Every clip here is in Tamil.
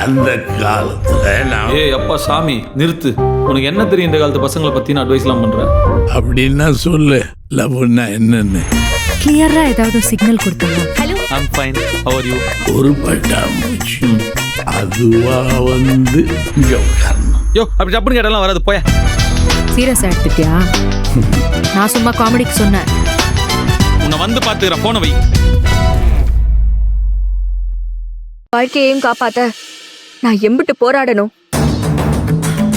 அந்த காலத்துல நான் ஏய் அப்பா சாமி நிறுத்து. உனக்கு என்ன தெரியும் இந்த காலத்து பசங்களை பத்தி நான் அட்வைஸ்லாம் பண்றேன்? அப்படின்னா சொல்லு லவ்னா என்னன்னு. கிளியரா ஏதாவது சிக்னல் கொடுத்தீங்க? Hello, I'm fine. How are you? ஒரு பட்டாம்பூச்சி அதுவா வந்து இங்க உட்காரணும். யோ அப்படி டப்புன்னு கேட்டாலாம் வராது, போய. சீரியஸா எடுத்துட்டியா? நான் சும்மா காமெடிக்கு சொன்னேன். உன்னை வந்து பாத்துக்கிறேன், போன வை. வாழ்க்கையையும் காப்பாத்த நான் எம்பிட்டு போராடணும்.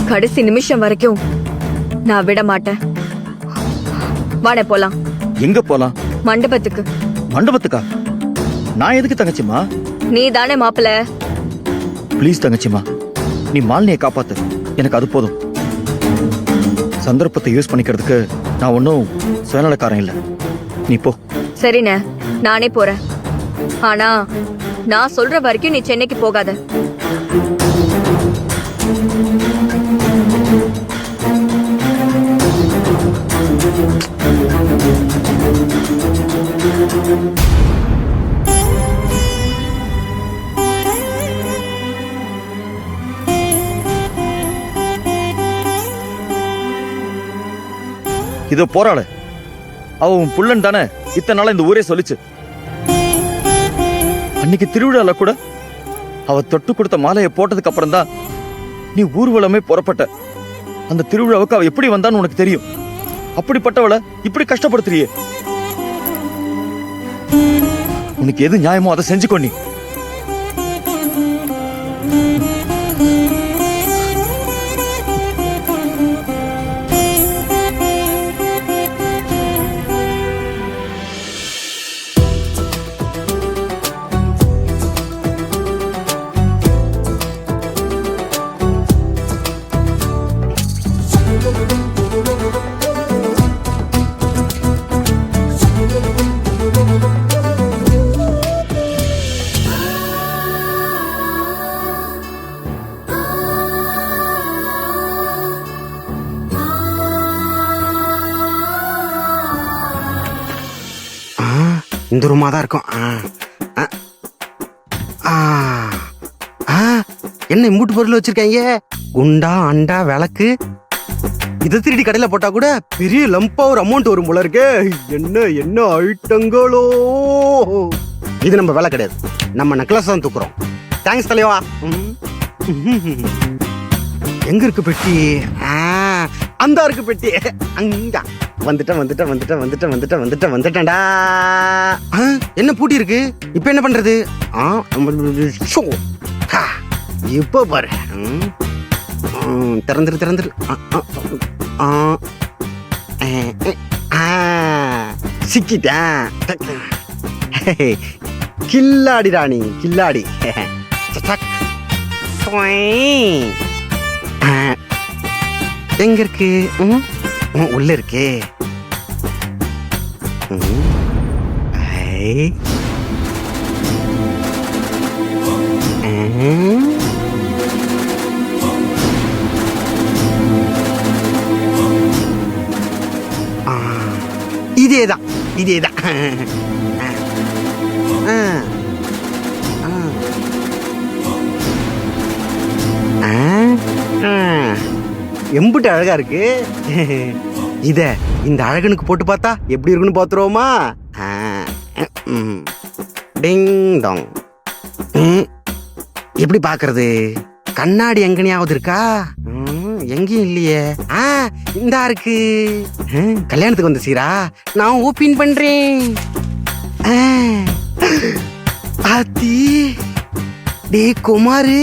கடைசி நிமிஷம் வரைக்கும் நான் விட மாட்டேன். வாடே போலாம். எங்க போலாம்? மண்டபத்துக்கு. மண்டபத்துக்கா? நான் எதுக்கு தங்கச்சிமா? நீ தானே மாப்பிள்ள. ப்ளீஸ் தங்கச்சிமா, நீ மாலினியை காப்பாத்து. எனக்கு அது போதும். சந்தர்ப்பத்தை யூஸ் பண்ணிக்கிறதுக்கு நான் ஒன்றும் சுயநலக்காரன் இல்லை. நீ போ. சரிண்ணே, நானே போறேன். ஆனா நான் சொல்ற வரைக்கும் நீ சென்னைக்கு போகாத. இதோ போறாள, அவ உன் புள்ளன் தானே. இத்தனை நாளா இந்த ஊரே சொல்லிச்சு. அன்னைக்கு திருவிழால கூட அவ தொட்டு கொடுத்த மாலையை போட்டதுக்கு அப்புறம் தான் நீ ஊர்வலமே புறப்பட்ட. அந்த திருவிழாவுக்கு அவ எப்படி வந்தான்னு உனக்கு தெரியும். அப்படிப்பட்டவளை இப்படி கஷ்டப்படுத்துறியே. உனக்கு எது நியாயமோ அதை செஞ்சுக்கோ. நீ இந்த ரூமா தான் இருக்கும். என்ன மூட்டு பொருள் வச்சிருக்காங்க? குண்டா, அண்டா, விளக்கு. இதை திருடி கடையில போட்டா கூட பெரிய லம்பா ஒரு அமௌண்ட் வரும் போல இருக்கு. என்ன என்ன ஐட்டங்களோ. இது நம்ம வேலை கிடையாது, நம்ம நெக்லஸ் தான் தூக்குறோம். தேங்க்ஸ் தலைவா. எங்க இருக்கு பெட்டி? அந்த இருக்கு பெட்டி. அங்க வந்துட்டேன்டா. என்ன பூட்டி இருக்கு? இப்ப என்ன பண்றது? இப்ப பாரு. திறந்துரு. சிக்கிட்டேன். கில்லாடி ராணி, கில்லாடி. எங்க இருக்கு? உள்ள இருக்கே. இதேதான். எம்புட்டு அழகா இருக்கு. இத இந்த அழகனுக்கு போட்டு பார்த்தா எப்படி இருக்குன்னு பாத்துருவோமா? டிங் டாங். எப்படி பாக்குறது? கண்ணாடி எங்கனையாவது இருக்கா? எங்கேயும் இல்லையே. இந்தா இருக்கு. கல்யாணத்துக்கு வந்த சீரா நான் ஓபன் பண்றேன். ஆத்தி டே குமாரு,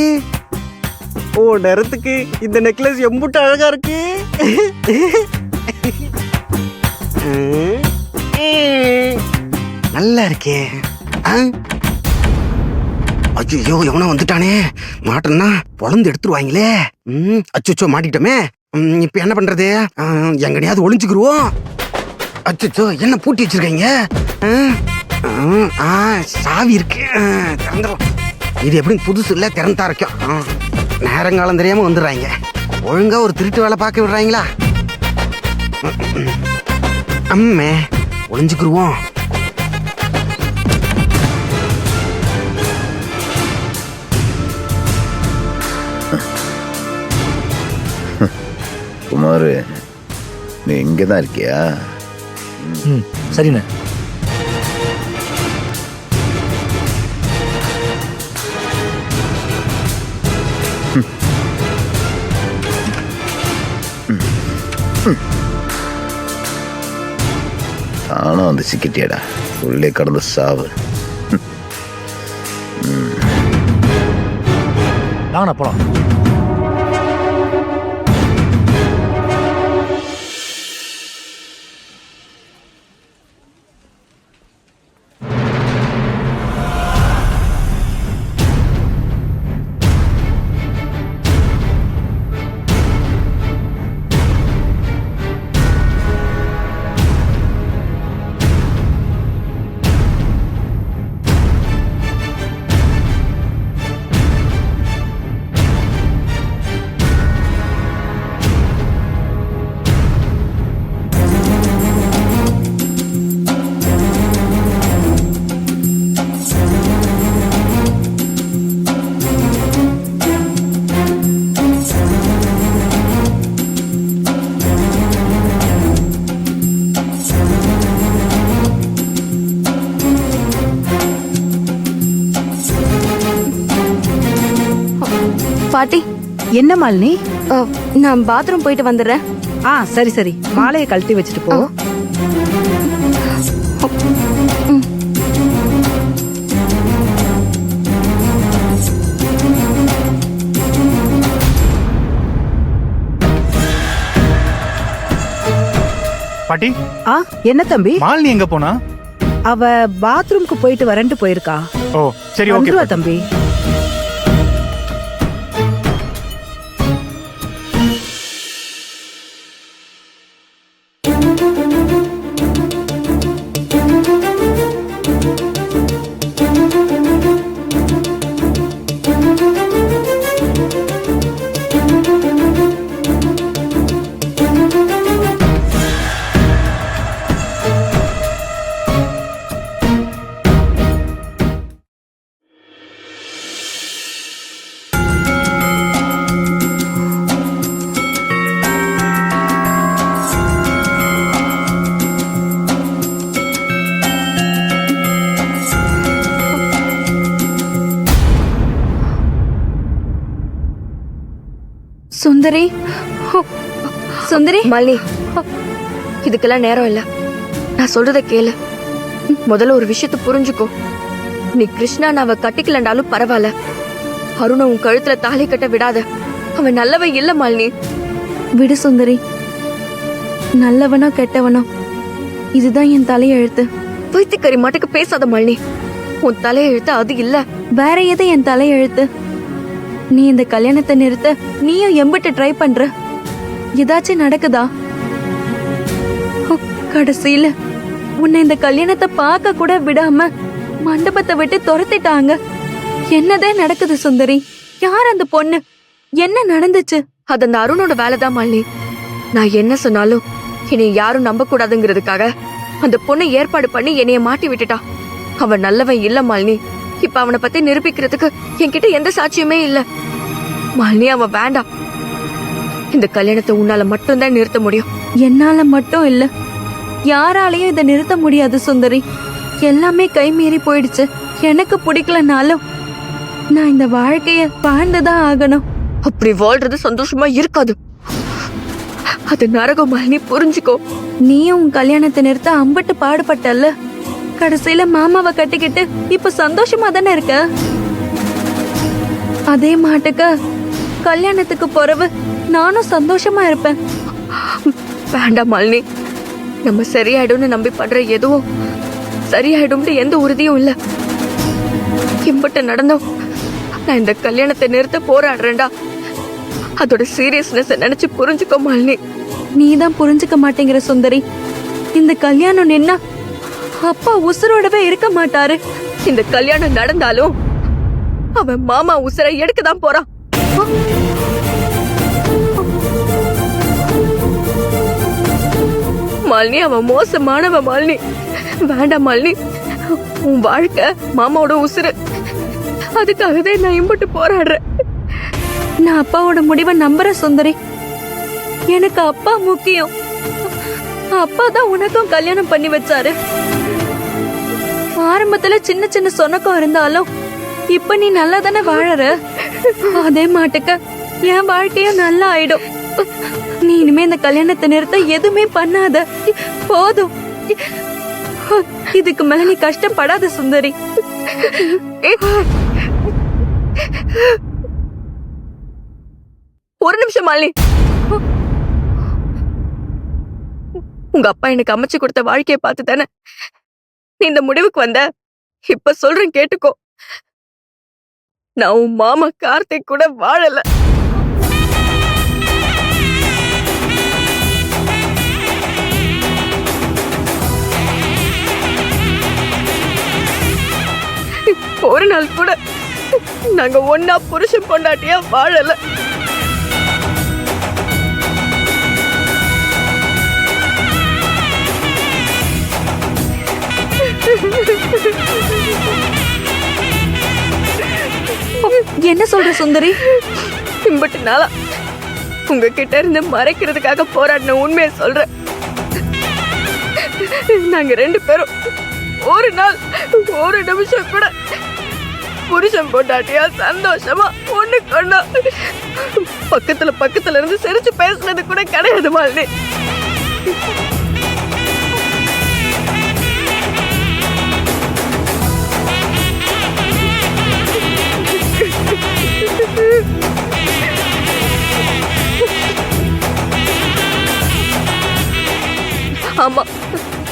ஓ நேரத்துக்கு இந்த நெக்லஸ் எம்புட்டு அழகா இருக்கு. நல்லா இருக்கே. ஐயோ எவனோ வந்துட்டானே. மாட்டேன்னா பொழந்து எடுத்துருவாங்களே. அச்சோ மாட்டிக்கிட்டோமே. இப்ப என்ன பண்றது? எங்கனையாவது ஒளிஞ்சுக்கிருவோம். அச்சோ என்ன பூட்டி வச்சிருக்கீங்க? சாவி இருக்கு, திறந்துடும். இது எப்படி புதுசு இல்ல, திறந்தா இருக்கும். நேரங்காலம் தெரியாம வந்துடுறாங்க. ஒழுங்கா ஒரு திருட்டு வேலை பார்க்க விடுறாங்களா? அம்மே ஒளிஞ்சுக்கிருவோம். குமார், நீ இங்கே தான் இருக்கியா? ம் சரிண்ணே. தானும் வந்து சிக்கிட்டியடா, உள்ளே கடந்த சாவு. வாங்கண்ணா போலாம். பாட்டி, என்ன மாலினி? நான் பாத்ரூம் போயிட்டு வந்துடுறேன். சரி சரி, மாலையை கழட்டி வச்சுட்டு போ. பாட்டி, என்ன தம்பி? மாலினி எங்க போனா? அவ பாத்ரூம்க்கு போயிட்டு வரேன்ட்டு போயிருக்கா. ஓ சரி, ஓகே வந்துருவா தம்பி. சுந்தரி, சுந்தரி, மல்லி, இதுக்கெல்லாம் நேரம் இல்ல. நான் சொல்றத கேளு. முதல்ல ஒரு விஷயத்தை புரிஞ்சுக்கோ. நீ கிருஷ்ணாவை கட்டிக்கலண்டாலும் பரவாயில்ல, அருணை உன் கழுத்துல தாலி கட்ட விடாத. அவன் நல்லவன் இல்ல மாலினி. விடு சுந்தரி. நல்லவனோ கெட்டவனோ இதுதான் என் தலையெழுத்து. வைத்தியக்கறி மாட்டுக்கு பேசாத மாலினி. உன் தலையெழுத்து அது இல்ல, வேற எது என் தலையெழுத்து. நீ இந்த கல்யாணத்தை நிறுத்த நீயும் எம்பிட்டு ட்ரை பண்ற. ஏதாச்சும் நடக்குதா? கடைசியில உன்னை இந்த கல்யாணத்தை பார்க்க கூட விடாம மண்டபத்தை விட்டு துரத்திட்டாங்க. என்னதான் நடக்குது சுந்தரி? யார் அந்த பொண்ணு? என்ன நடந்துச்சு? அது அந்த அருணோட வேலைதான் மாலினி. நான் என்ன சொன்னாலும் என்னை யாரும் நம்ப கூடாதுங்கிறதுக்காக அந்த பொண்ணை ஏற்பாடு பண்ணி என்னைய மாட்டி விட்டுட்டா. அவன் நல்லவன் இல்ல மாலினி. இப்ப அவனை பத்தி நிரூபிக்கிறதுக்கு என்கிட்ட எந்த சாட்சியுமே இல்ல மாலினி. அவன் வேண்டாம். இந்த கல்யாணத்தை உன்னால மட்டும்தான் நிறுத்த முடியும். என்னால மட்டும் இல்ல, யாராலையும் இதை நிறுத்த முடியாது சுந்தரி. எல்லாமே கை மீறி போயிடுச்சு. எனக்கு பிடிக்கலனாலும் நான் இந்த வாழ்க்கைய வாழ்ந்துதான் ஆகணும். அப்படி வாழ்றது சந்தோஷமா இருக்காது, அது நரகம் மாலினி, புரிஞ்சுக்கோ. நீயும் உன் கல்யாணத்தை நிறுத்த அம்பட்டு பாடுபட்டல்ல. கடைசியில மாமாவை கட்டிக்கிட்டு இப்ப சந்தோஷமா தானே இருக்க. அதே மாட்டுக்கு கல்யாணத்துக்கு பிறகு நானும் சந்தோஷமா இருப்பேன். வேண்டாம் மாலினி. நம்ம சரியாயிடும்னு நம்பி பண்ற எதுவும் சரியாயிடும்னு எந்த உறுதியும் இல்ல. இம்பட்டு நடந்தோம் நான் இந்த கல்யாணத்தை நிறுத்த போராடுறேன்டா. அதோட சீரியஸ்னஸ் நினைச்சு புரிஞ்சுக்கோ மாலினி. நீதான் புரிஞ்சுக்க மாட்டேங்கிற சுந்தரி. இந்த கல்யாணம் நின்னா அப்பா உசுரோடவே இருக்க மாட்டாரு. இந்த கல்யாணம் நடந்தாலும் அவன் மாமா உசுரை எடுக்கதான் போறான். மாலினி, அவன் மோசமானவன் மாலினி. வேண்டாம் மாலினி. உன் வாழ்க்கை மாமாவோட உசுரு. அதுக்காகவே நான் இம்பட்டு போராடுறேன். நான் அப்பாவோட முடிவை நம்புறேன் சுந்தரி. எனக்கு அப்பா முக்கியம். அப்பா தான் உனக்கும் கல்யாணம் பண்ணி வச்சாரு. ஆரம்பத்துல சின்ன சின்ன சொன்னக்கம் இருந்தாலும் இப்ப நீ நல்லா தானே வாழற. அதே மாட்டுக்கு என் வாழ்க்கையும் நல்லா ஆயிடும். நீ இனிமே இந்த கல்யாணத்தை நிறுத்த எதுவுமே பண்ணாத. போதும். இதுக்கு மேல நீ கஷ்டப்படாத சுந்தரி. ஒரு நிமிஷம் மாலி. உங்க அப்பா எனக்கு அமைச்சு கொடுத்த வாழ்க்கையை பார்த்து தானே நீ இந்த முடிவுக்கு வந்த. இப்ப சொல்றேன் கேட்டுக்கோ. நான் உன் மாமா கார்த்திக் கூட வாழல. ஒரு நாள் கூட நாங்க ஒன்னா புருஷன் பொண்டாட்டியா வாழல. என்ன சொல்ற சுந்தரி? இம்பட்டு நாளா உங்ககிட்ட இருந்து மறைக்கிறதுக்காக போராடின உண்மையை சொல்றேன். நாங்க 2 பேரும் ஒரு நாள் ஒரு நிமிஷம் கூட புருஷன் பொண்டாட்டியா சந்தோஷமா ஒண்ணு கொண்டா பக்கத்துல இருந்து சிரிச்சு பேசுனது கூட கிடையாது மாலினி. ஆமா,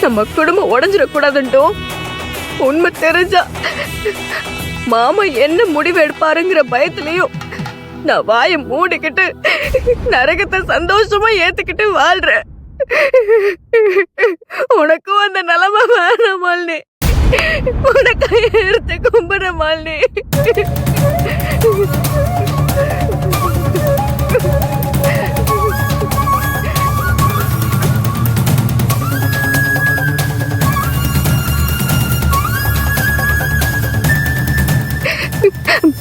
நம்ம குடும்பம் உடைஞ்சிடக்கூடாதுன்ட்டோ உண்மை தெரிஞ்சா மாமா என்ன முடிவு எடுப்பாருங்கிற பயத்திலையும் நான் வாயை மூடிக்கிட்டு நரகத்தை சந்தோஷமா ஏத்துக்கிட்டு வாழ்றேன். உனக்கும் அந்த நிலைமை வேணாம் மாலினி. உனக்கு எடுத்து கும்பிட மாலினி.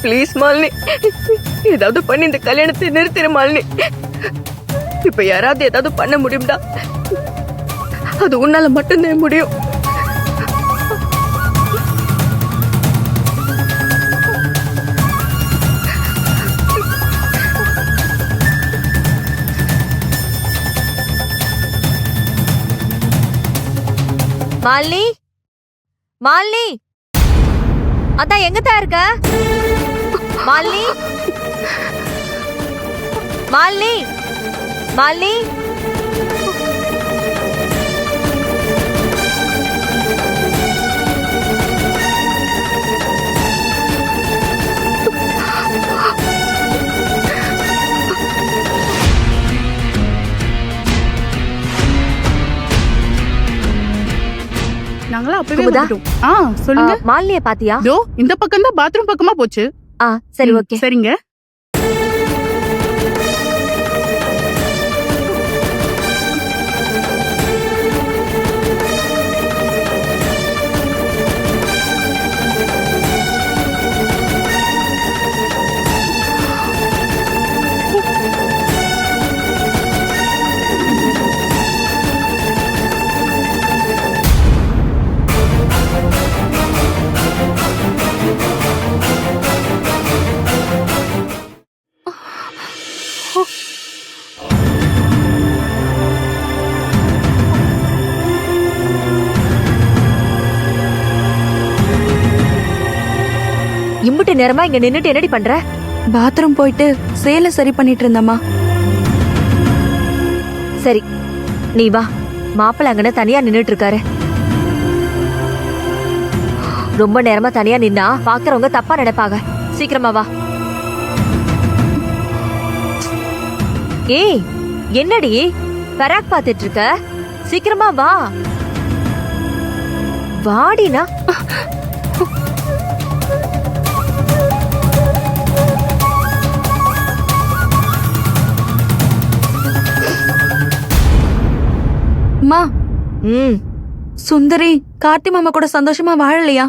பிளீஸ் மாலினி, ஏதாவது பண்ணி இந்த கல்யாணத்தை நிறுத்திட மாலினி. இப்ப யாராவது ஏதாவது பண்ண முடியும்டா, அது உன்னால மட்டும்தான் முடியும். மாலினி, மாலினி, அதான் எங்கதான் இருக்க? மாலினி, மாலினி, மாலினி. நாங்களா அப்பவே குமுதா? வந்துட்டோம். சொல்லுங்க. மாலினிய பாத்தியா? இதோ இந்த பக்கம் தான் பாத்ரூம் பக்கமா போச்சு. சரி, ஓகே. சரிங்க. இம்புட்டு நேரமா இங்க நின்னுட்டு என்னடி பண்ற? பாத்ரூம் போயிட்டு சேலை சரி பண்ணிட்டு இருந்தம்மா. சரி, நீ வா. மாப்பிள்ள அங்கன தனியா நின்னுட்டு இருக்காரு. ரொம்ப நேரமா தனியா நின்னா பாக்குறவங்க தப்பா நினைப்பாங்க. சீக்கிரமா வா. ஏய், என்னடி பராக் பாத்துட்டு இருக்க? சீக்கிரமா வா. வாடினா. அம்மா, சுந்தரி கார்த்தி மாமா கூட சந்தோஷமா வாழலையா?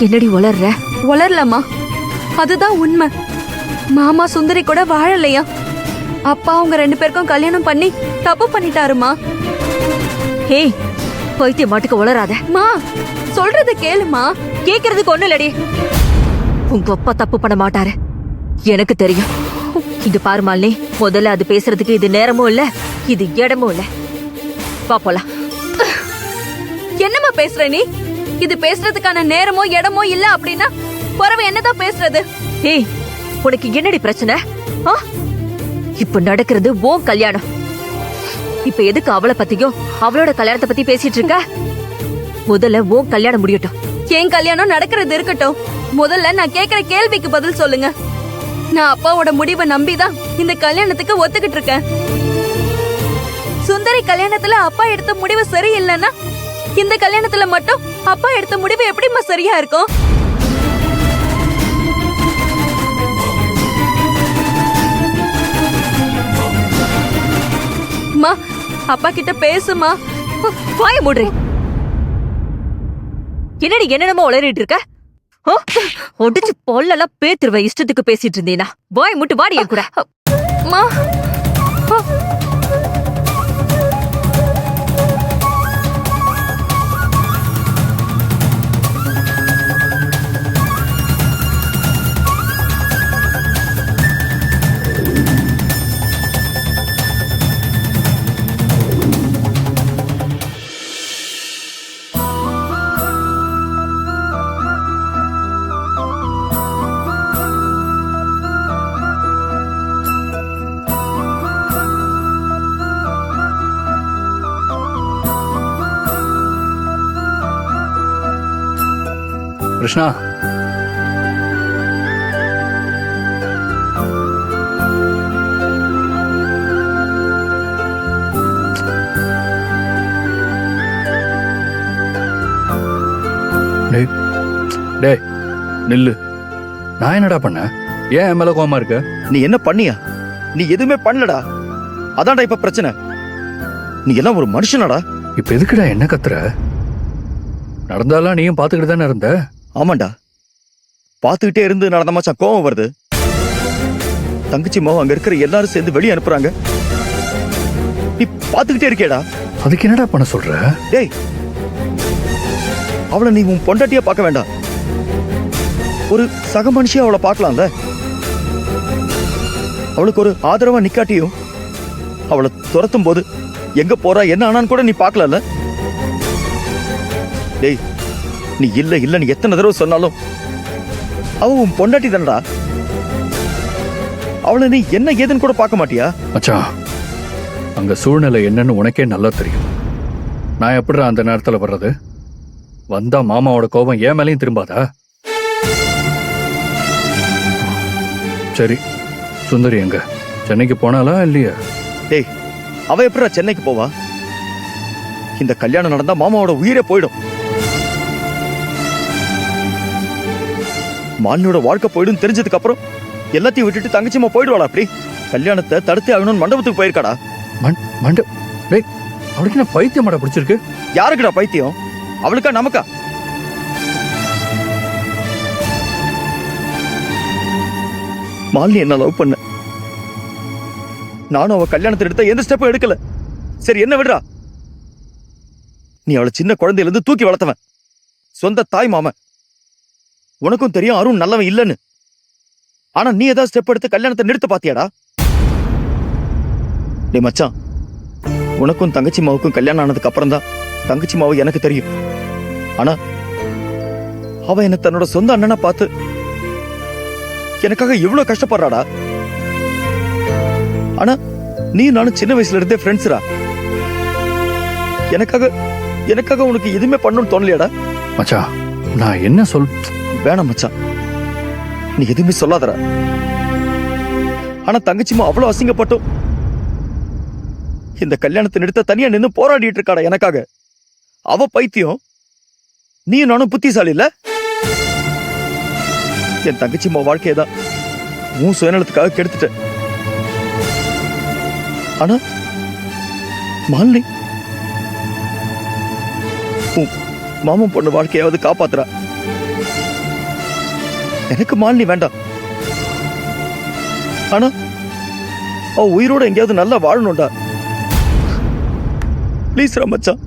என்னடி வளர்ற? வளரலம்மா, அதுதான் உண்மை. மாமா சுந்தரி கூட வாழலையா? அப்பா அவங்க 2 பேருக்கும் கல்யாணம் பண்ணி தப்பு பண்ணிட்டாருமா. ஹே, பைத்திய மாட்டுக்கு வளராத. மா, சொல்றது கேளுமா. கேக்குறதுக்கு ஒண்ணு இல்லடி. உங்க அப்பா தப்பு பண்ண மாட்டாரு, எனக்கு தெரியும். இது பாரு மாலினி, முதல்ல அது பேசுறதுக்கு இது நேரமும் இல்ல, இது இடமும் இல்ல. வா போலாம். என்னம்மா பேசுற நீ? இது பேசுறதுக்கான நேரமோ இடமோ இல்ல அப்படின்னா பிறவு என்னதான் பேசுறது? ஏய், உனக்கு என்னடி பிரச்சனை? ஆ? இப்ப நடக்கிறது உன் கல்யாணம். இப்ப எதுக்கு அவளை பத்தியும் அவளோட கல்யாணத்தை பத்தி பேசிட்டு இருக்க? முதல்ல உன் கல்யாணம் முடியட்டும். என் கல்யாணம் நடக்கிறது இருக்கட்டும். முதல்ல நான் கேக்குற கேள்விக்கு பதில் சொல்லுங்க. நான் அப்பாவோட முடிவை நம்பிதான் இந்த கல்யாணத்துக்கு ஒத்துக்கிட்டு இருக்கேன். சுந்தரி கல்யாணத்துல அப்பா எடுத்த முடிவு சரியில்லைன்னா இந்த கல்யாணத்துல மட்டும் அப்பா எடுத்த முடிவு எப்படிம்மா சரியா இருக்கும்? அம்மா, அப்பா கிட்ட பேசுமா. வாய மூடுறே. என்னடி என்னென்னமோ உளறிட்டு இருக்க? ஒடிச்சு பொல்லெல்லாம் பேத்துருவ. இஷ்டத்துக்கு பேசிட்டு இருந்தீனா வாய் மூட்டு வாடி என் கூட. அம்மா, கிருஷ்ணா, டேய் நில்லு. நான் என்னடா பண்ண? ஏன் என் மேல கோவமா இருக்க? நீ என்ன பண்ணியா? நீ எதுவுமே பண்ணலடா. அதான்டா இப்ப பிரச்சனை. நீ எல்லாம் ஒரு மனுஷனாடா. இப்ப எதுக்குடா என்ன கத்துற? நடந்தாலாம் நீயும் பாத்துக்கிட்டு தானே இருந்த. ஆமாண்டா, பாத்துக்கிட்டே இருந்து நடந்த மச்சான் கோவம் வருது. தங்கச்சி மாவு அங்க இருக்கிற எல்லாரும் சேர்ந்து வெளியே அனுப்புறாங்க. நீ பாத்துக்கிட்டே இருக்கேடா. அதுக்கு என்னடா பண்ண சொல்ற? டேய், அவளை நீ உன் பொண்டாட்டியா பார்க்க வேண்டாம். ஒரு சக மனுஷியா அவளை பார்க்கலாம்ல. அவளுக்கு ஒரு ஆதரவா நிக்காட்டியும் அவளை துரத்தும் போது எங்க போறா என்ன ஆனான்னு கூட நீ பார்க்கல. டேய், நீ இல்ல இல்ல நீ எத்தனை தடவை சொன்னாலும் அவ உன் பொண்டாட்டி தானடா. அவளை நீ என்ன ஏதுன்னு கூட பார்க்க மாட்டியா? மச்சான், அங்க சூழ்நிலை என்னன்னு உனக்கே நல்லா தெரியும். நான் எப்படிடா அந்த நேரத்துல வர்றது? வந்தா மாமாவோட கோபம் ஏன் மேலையும் திரும்பாதா? சரி, சுந்தரி எங்க? சென்னைக்கு போனாலா இல்லையா? டேய், அவ எப்படிடா சென்னைக்கு போவா? இந்த கல்யாணம் நடந்தா மாமாவோட உயிரே போயிடும். மாலினியோட வாழ்க்கை போயிடும் தெரிஞ்சதுக்கு அப்புறம் எல்லாத்தையும் விட்டுட்டு தங்கச்சிமா போயிடுவாளா? அப்படி கல்யாணத்தை தடுத்தே ஆகணும்னு மண்டபத்துக்கு போயிருக்காடா. டேய், அவளுக்கு என்ன பைத்தியம் மாட பிடிச்சிருக்கு? யாருக்குடா பைத்தியம்? அவளுக்கா நமக்கா? மாலினி என்ன லவ் பண்ண, நானும் அவ கல்யாணத்தை எடுத்த எந்த ஸ்டெப்பும் எடுக்கல. சரி, என்ன விடுறா. நீ அவளை சின்ன குழந்தையில இருந்து தூக்கி வளர்த்தவன், சொந்த தாய் மாமன். உனக்கும் தெரியும் அருண் நல்லவன் இல்லைன்னு. ஆனா நீ ஏதாவது ஸ்டெப் எடுத்து கல்யாணத்தை நிறுத்த பாத்தியாடா? டே மச்சான், உனக்கும் தங்கச்சி மாவுக்கும் கல்யாணம் ஆனதுக்கு அப்புறம் தான் தங்கச்சி மாவு எனக்கு தெரியும். ஆனா அவ என்ன தன்னோட சொந்த அண்ணனா பார்த்து எனக்காக எவ்வளவு கஷ்டப்படுறாடா. ஆனா நீ நானும் சின்ன வயசுல இருந்தே ஃப்ரெண்ட்ஸ்ரா. எனக்காக உனக்கு எதுவுமே பண்ணணும்னு தோணலையாடா? மச்சான், நான் என்ன சொல். வேணாம் மச்சான், நீ எதுவுமே சொல்லாதடா. ஆனா தங்கச்சிமா அவ்வளவு அசிங்கப்பட்டும் இந்த கல்யாணத்தை நிறுத்த தனியா நின்னு போராடிட்டு இருக்காடா எனக்காக. அவ பைத்தியம், நீ நானும் புத்திசாலி இல்ல. என் தங்கச்சிமா வாழ்க்கையதான் உன் சுயநலத்துக்காக கெடுத்துட்ட. ஆனா மாலினி உன் மாமன் பொண்ணு வாழ்க்கையாவது காப்பாத்துறா. எனக்கு மாலினி வேண்டாம். ஆனா அவ உயிரோட எங்கேயாவது நல்லா வாழணும்டா. ப்ளீஸ் மச்சான்.